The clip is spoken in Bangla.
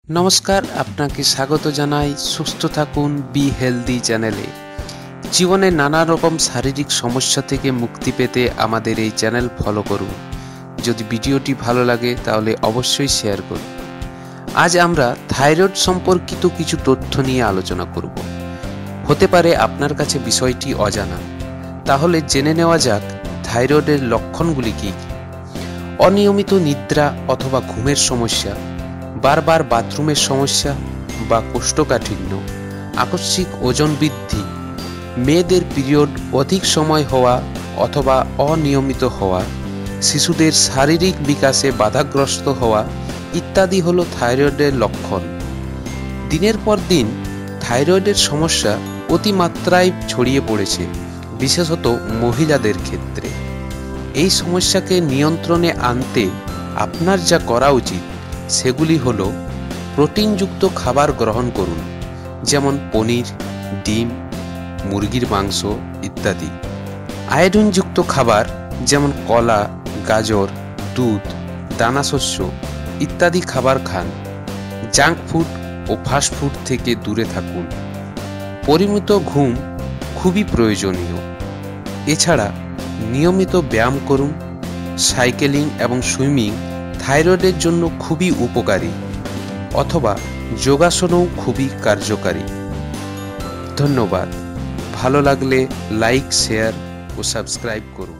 নমস্কার, আপনাকে স্বাগত জানাই সুস্থ থাকুন বি হেলদি চ্যানেলে। জীবনে নানা রকম শারীরিক সমস্যা থেকে মুক্তি পেতে আমাদের এই চ্যানেল ফলো করুন। যদি ভিডিওটি ভালো লাগে তাহলে অবশ্যই শেয়ার করুন। আজ আমরা থাইরয়েড সম্পর্কিত কিছু তথ্য নিয়ে আলোচনা করব। হতে পারে আপনার কাছে বিষয়টি অজানা, তাহলে জেনে নেওয়া যাক থাইরয়েডের লক্ষণগুলি কী কী। অনিয়মিত নিদ্রা অথবা ঘুমের সমস্যা, বারবার বাথরুমের সমস্যা বা কোষ্ঠকাঠিন্য, আকস্মিক ওজন বৃদ্ধি, মেয়েদের পিরিয়ড অধিক সময় হওয়া অথবা অনিয়মিত হওয়া, শিশুদের শারীরিক বিকাশে বাধাগ্রস্ত হওয়া ইত্যাদি হলো থাইরয়েডের লক্ষণ। দিনের পর দিন থাইরয়েডের সমস্যা অতিমাত্রায় ছড়িয়ে পড়েছে, বিশেষত মহিলাদের ক্ষেত্রে। এই সমস্যাকে নিয়ন্ত্রণে আনতে আপনার যা করা উচিত সেগুলি হলো: প্রোটিনযুক্ত খাবার গ্রহণ করুন, যেমন পনির, ডিম, মুরগির মাংস ইত্যাদি। আয়োডিনযুক্ত খাবার যেমন কলা, গাজর, দুধ, দানাশস্য ইত্যাদি খাবার খান। জাঙ্ক ফুড ও ফাস্টফুড থেকে দূরে থাকুন। পরিমিত ঘুম খুবই প্রয়োজনীয়। এছাড়া নিয়মিত ব্যায়াম করুন। সাইকেলিং এবং সুইমিং থাইরয়েডের জন্য খুবই উপকারী, অথবা যোগাসনও খুবই কার্যকারী। ধন্যবাদ। ভালো লাগলে লাইক, শেয়ার ও সাবস্ক্রাইব করুন।